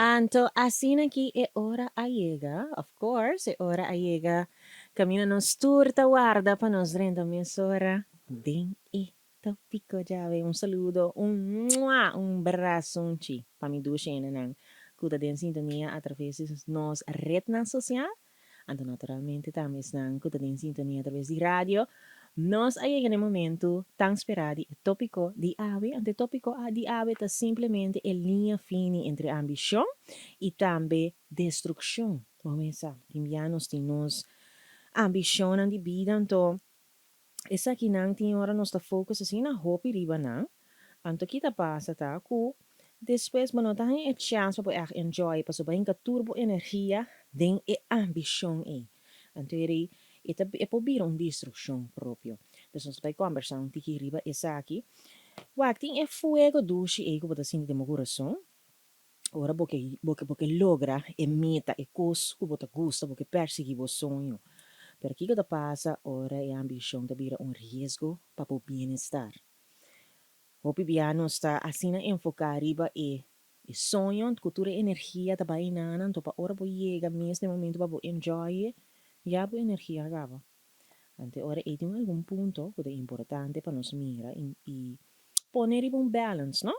Anto, assim aqui é hora a llega, of course, é hora a llega. Camina nos turta guarda para nos renda mensora. Din e Tópiko jave. Um saludo, um abraço, para mi duche nang kuda den sintonia através de nos rede social. Anto naturalmente também nang kuda den sintonia através de rádio. Nós aí no momento tão esperado o tópico de ave, ante tópico de ave está simplesmente a linha fina entre ambição e também destruição. Vamos pensar, nós temos ambição na vida, então essa aqui não tem hora nós está foco assim na roupa e riba não, então aqui tá passa tá com depois mas não tem a chance para enjoy, para subir a turbo energia, den e ambição é, então ele é por vir uma destruição próprio. Então nós vai conversar um tiki riba essa aqui. Wakting é fuego doce e que assim de meu coração. Ora porque logra e meta e cos que você gosta, porque perseguir o sonho. Pero aqui que passa, ora é a ambição de vir um risco para o bem-estar. O piano está assim a enfocar riba e sonho, cultura e energia da bainana, então para ora por chega mesmo no momento para enjoy, já a energia acaba. Ante ora é de algum ponto que é importante para nós mirar e poner um balance, não?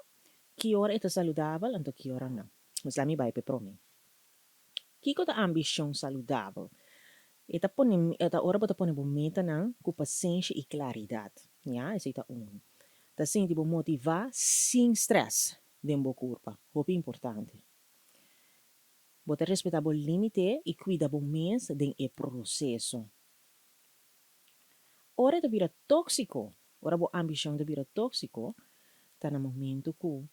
Que hora é saudável, então que hora não. Mas lá me vai para mim. Kiko ta ambição saudável. Eta ora bota pone meta nan com paciência e claridade. Ja, esse é um. Ta senti bo motivar sem stress dentro do corpo. Hope importante. Bota respeitar o limite e cuida bo mens den e processo. Ora de vira tóxico. Ora bo ambição de vira tóxico. Tá no momento que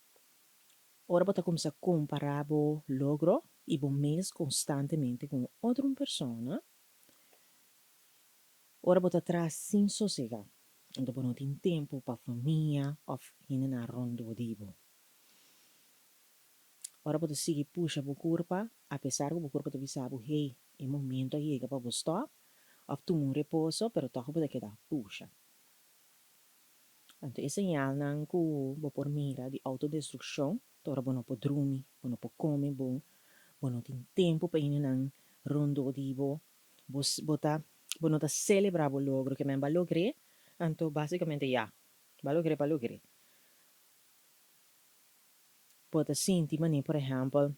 ora bota começa a comparar bo logro e bo mês constantemente com outra pessoa. Ora bota atrás sem sossegar. Então não tem tempo para a família ou ir na ronda dibo. Ora bota seguir puxa o corpo, apesar que o corpo te sabe, hey, é momento aí para você stop, ou tu um repouso, pero toca bota que dá puxa. Então esse é não que vou por mira de autodestruição, ora bom não pode dormir, bom não pode comer bom não tem tempo para ir na ronda dibo, bota bom não celebrar o logro que me logrei, então basicamente já, logrei. Pode sentir, mané, por exemplo,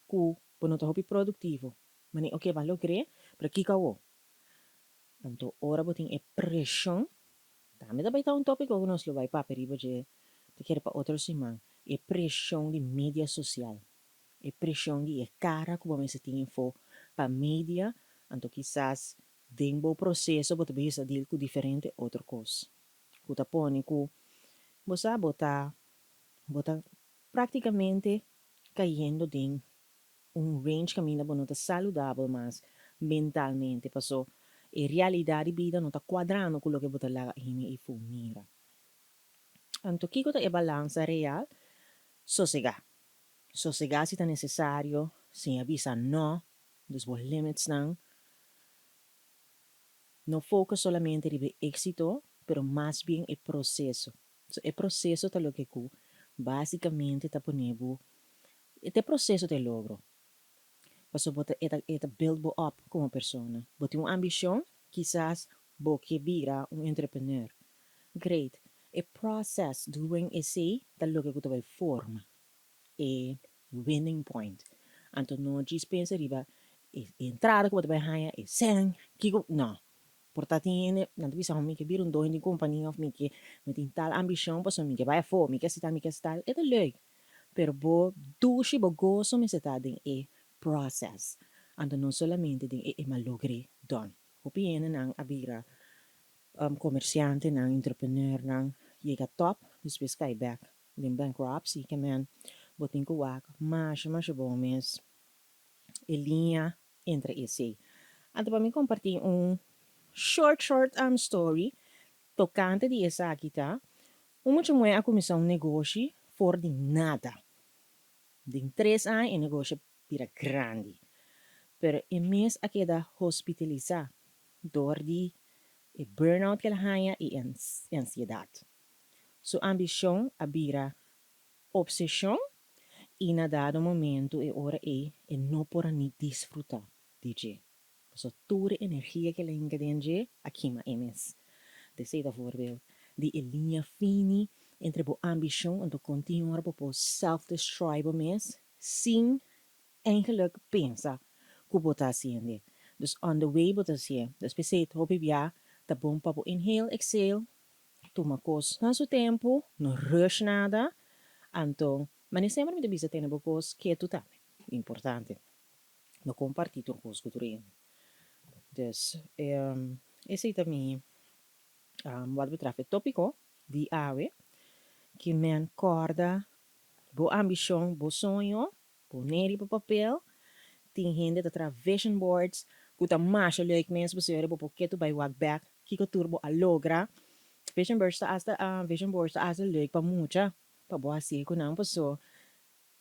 que não está produtivo. Mané, ok, vai lograr, para que cauô. Então, ora, botem é pressão. Também dá para estar um tópico que nós vai para perigo de querer para outra semana. É pressão de mídia social. É pressão de cara que você tem for para mídia. Então, quizás, dentro do processo, você vai deal com diferente outra coisa. Que tá põe que você botar praticamente caindo dentro range caminha não está saudável, mas mentalmente passou. E realidade vida não está quadrando com o que você lá e fumira. Então, o que é a balança real? Sossegar. Sossegar se está necessário, sem avisar não, dos limites não. Não foca solamente no éxito, pero mais bem o processo. So, o processo está lo que basicamente está ponendo, este processo de logro. Paso bota eta build bo up como persona. Bota uma ambição, quizás bo que vira um entrepreneur. Great. E process during esse da lugar que tu vai forma. E winning point. Então não dispensa riba entrada que você vai ganhar e sen que não. Portanto, não bisa me que vir dono de companhia of me que me tem tal ambição para me que vai for, me que se tal, é leuk. Pero bo dushi bo gozo me se tá e process. Ando não solamente de malogre don. Hopiene nang abira comerciante nang entrepreneur nang chega top, depois cai back. Den bankruptcy que man botin ko wak, mas bom mês e linha entre esse. Ando para me compartilhar short story tocante de essa aqui tá. Muito mulher a começar negócio for de nada. De 3 anos, o negócio era grande. Pero em mês a queda hospitalizar, door die burnout que ela ganha e ansiedade. Sua ambição a vira obsessão in dado momento e ora e não por ni disfrutar DJ. So toda energia que ela ingrediente aqui ma emes. De sei voorbeeld die linha fini entre bo ambition en de continuar po self-destroy bo mes sin eigenlijk pensa que bota haciendo. Dus on the way bota haciendo. Dus pensei hopi via da bom pa bo inhale, exhale, toma cos na su tempo, no rush nada, anto, mas nem sempre me bisa ter bo cos que tu tá. Importante. No compartir tu cos que tu reina. Dus, esse aí também wat betreft het tópico di ave, que me acorda bo ambition, bo sonho, bo neri bo papel, tem gente dat tra vision boards, kuta masha leuk mens besere bo poketo bij wak back, kiko turbo a logra, vision boards ta as vision boards ta as leuk pa mucha, pa bo asi ko nang paso,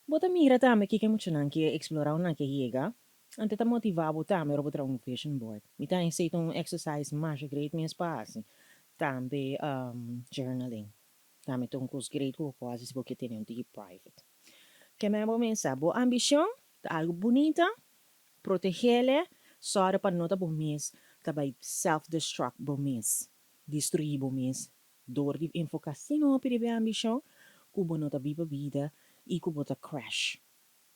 bota mira tame kike mucha nang ki explora nang ki hiega, ante ta motivabo tame robo tra un vision board. Mita in set un exercise masha great mens pa asi. Também journaling. Também estou com os great propósitos porque tem um deep private. Que me vou pensar, boa ambição, algo bonita, proteger-le, só para não estar bom mês, também self-destruct bom mês, destruir bom mês, door die invocatie op die ambição, kubo não estar viva vida e kubo estar crash.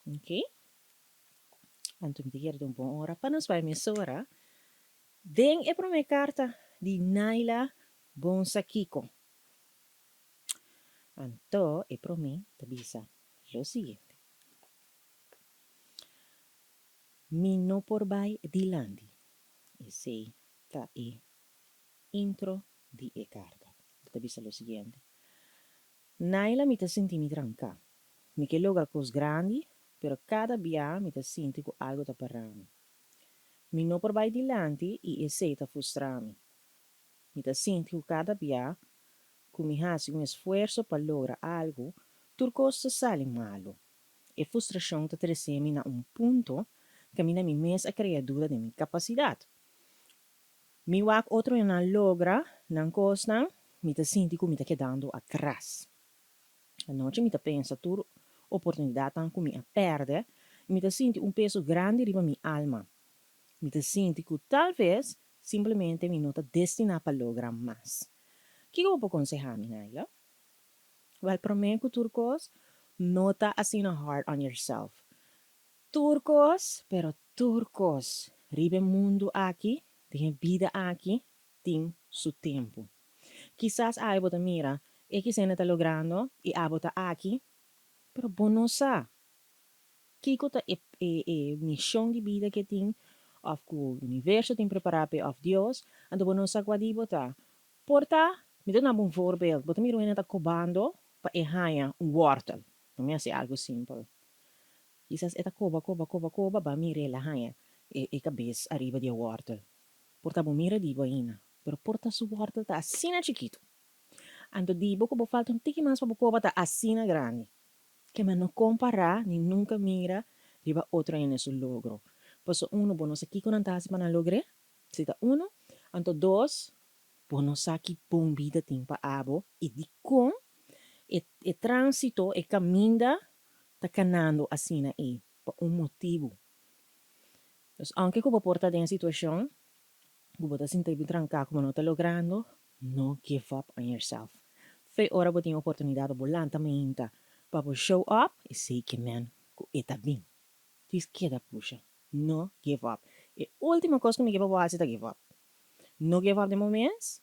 Ok? Então, te quero uma boa hora para nós vai me sora. Den é para minha carta de Naila Bon Sakiko. Anto e pro me te bisa lo siguiente. Mi no por bai di landi. E sei ta e intro di e carta. Te bisa lo siguiente. Naila mi te senti mi tranca. Mi che loga cos grandi, pero cada via mi te senti co algo ta parrami. Mi no por bai di landi e sei ta frustrami. Mi te senti co cada via come hasi un esfuerzo para lograr algo, tu costa sale malo. E frustração te trazem a ponto que a minha mes a criatura de minha capacidade. Mi wak outro na logra, não costa, me te sinto como me te quedando atrás. A noite me te pensa tu oportunidade tan como a perde, me te sinto peso grande riba minha alma. Me te sinto que talvez simplesmente me não te destina para lograr mais. Que eu vou aconselhar, Naila? Well, prometo turcos, nota assim hard on yourself. Turcos, pero turcos. Ribe mundo aqui, tem vida aqui, tem su tempo. Quizás a bota mira, e que se está logrando, e a bota aqui, pero bono sa. Kiko ta missão de vida que tem, of que o universo tem preparado of Deus, and bono sa qua di bota. Porta, me dá um voorbeeld, bota mira está cobando, pa errar wortel. Não é assim algo simples. Quizás eta coba, ba mire la haya, cabeça arriba de wortel. Porta bo mira di boina, pero porta su wortel ta assina chiquito. Ando di bo ko falta un tiki mas pa coba ta assina grande. Que me no compara ni nunca mira riba otro en su logro. Pues uno, bono sa kiko nantasi pa na logre, sita uno, anto dos, bono sa ki bom vida timpa abo, e di com, e transito, e caminda, tá canando assim aí, por motivo. Então, aunque eu porta em situação, eu vou sentir bem trancar como não está logrando, no give up on yourself. Foi hora você tem oportunidade volantamente para show up e sei que man, que está bem. Diz que da puxa, no give up. E última coisa que me give up é give up. No give up de momentos,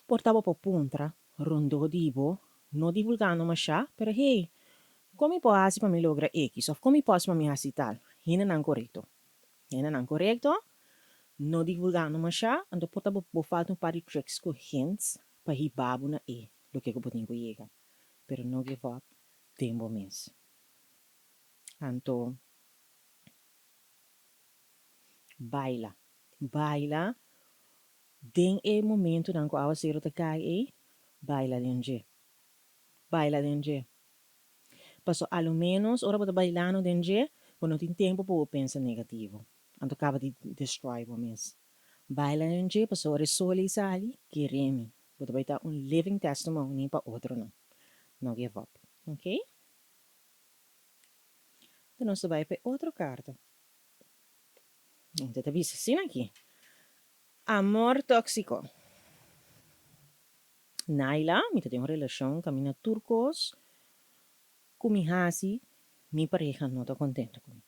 portava por punta, rondo dibo, no divulgando mais chá, pero hey, come posso para me lograr X, ou como posso para me aceitar? Ainda não correto. Ainda não correto, não divulgando mais já, então pode falta par de tricks com hints para ribar na do que eu tenho que chegar. Pero não give up, tempo mês. Então, baila. Baila, den momento não que a ser te cai, baila denje. Baila denje. Passo ao menos, ora para bailar no denje, quando tem tempo para pensar negativo. Então acaba de destroy o mês. Baila denje, passo ora soli sali, que remi. Você vai estar living testimony para outro não. Não give up. Ok? Então nós vai para outra carta. Então, tá assim aqui. Amor tóxico. Naila, me tem uma relação com a minha turcos, com minha hasi, minha pareja não está contente comigo.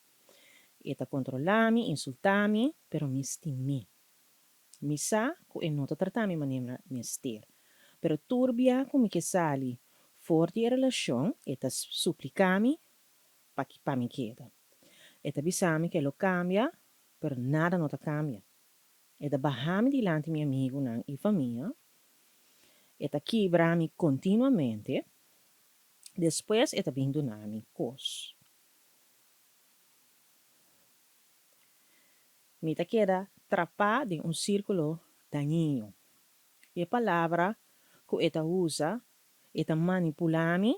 Eta controlar-me, insultar-me, pero me estima. Me sa, que não está tratando de maneira mister. Pero turbia, como que sali, forte a relação, eta suplicar-me, para me queda. Eta bisame que lo cambia, pero nada não cambia. Eta barrar-me diante de meu amigo e família, eta quebrar-me continuamente, depois eta abandonar-me cos. Me ta queda atrapar de círculo daninho. E a palavra que eta usa, eta manipular-me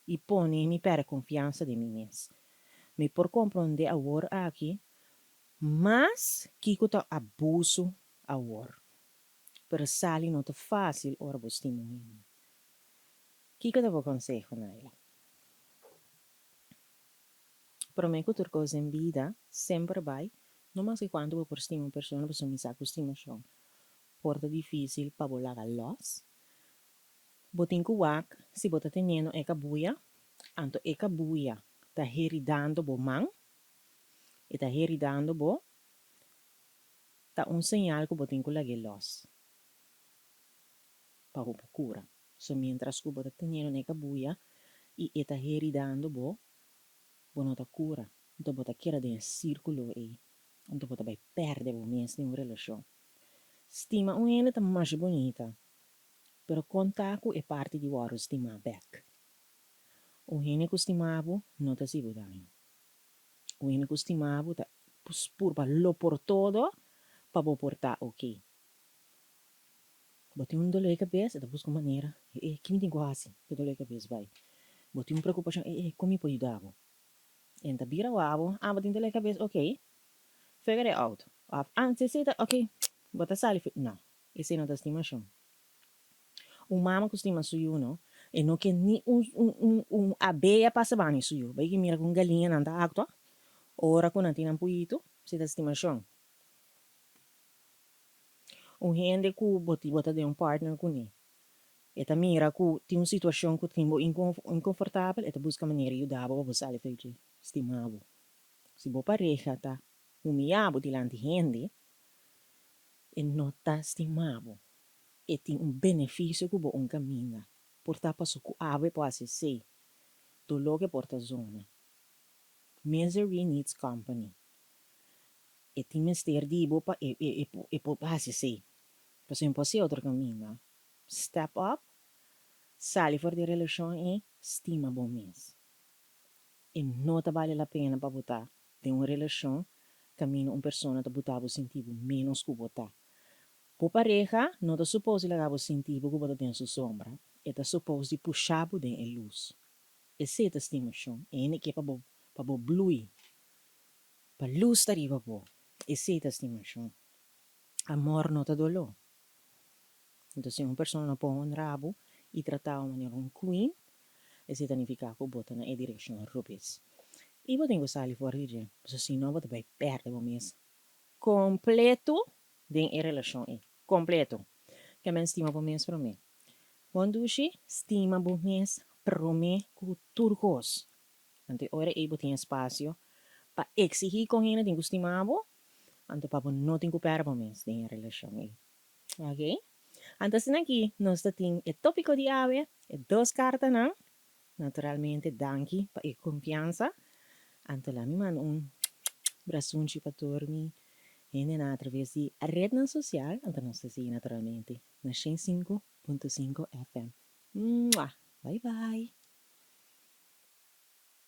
e põe-me para a confiança de mim mesmo. Me por compreender Awor aqui, mas que está abuso Awor. Pero sali não é fácil ora você testemunho. Que eu vou aconselho, Naila? Para mim, que coisa em vida sempre vai, não mais que quando eu estima uma pessoa, você me sabe estimação. Porta difícil para bolar a los. Botin kuwak, se bota teniendo eka buia, anto eka buia tá heridando bo man, e tá heridando bo, tá sinal que botin kulagi los. Para o cura. So mientras que bota teniendo eka buia, e está heridando bo, não tá cura. Então bota queira de círculo e, então bota vai perder o mês de uma relação. Stima uma tá mais bonita, pero contato é parte de o estima back. O hene que estimavo não tá se budando. O hene que estimavo tá por lo por todo para portar ok. Botei dolor de cabeça, tá buscando maneira. Que me tem quase, que dolor de cabeça vai. Botei preocupação, como pode dar? Então vira o abo, botei dolor de cabeça, ok. Figure it out. Antes você tá, ok, bota sali, não. Esse não tá estimação. O mama que estima suyo, não? E não que nem abeia passa bem suyo. Vai que mira com galinha não tá acto. Ora com não tem puito, se tá estimação. Gente que bota de partner com ele. Eta mira que tem uma situação que tem inconfortável, eta busca maneira de ajudar para você fazer estimado. Se boa pareja tá humilhado diante de gente, e não está estimado. E tem benefício que você caminha. Porta passo que ave pode ser. Do logo porta zona. Misery needs company. E tem mister de boa e pode ser. Por exemplo, se outro caminho. Step up. Sali for de relação e estima bom mês. E não vale a pena para botar de uma relação caminho pessoa que botar o sentido menos que botar. Por pareja, não está suposto levar o sentido que botar dentro da sombra. Está suposto puxar por dentro da luz. Essa é a estimação. É que é para bluir. Para luz estar riba po. Essa é a estimação. Amor não está dolor. Então, se uma pessoa não põe um rabo e tratar de maneira um queen, esse significa que bota na direção rubis. E eu tenho que sair fora de dia, porque senão você vai perder o mês completo de relação. Completo. Que me estima o mês para mim. Quando você estima o mês para mim com turcos. Então, agora eu tenho espaço para exigir com ele, tenho que estimar, então, para não ter que perder o mês de relação. Ok? Então, aqui, nós temos o tópico de dia, duas cartas, não? Naturalmente, danke para a confiança. Então, lá me manda braçunchi para dormir. E através de rede social, então nós estamos naturalmente na 105.5 FM. Bye bye!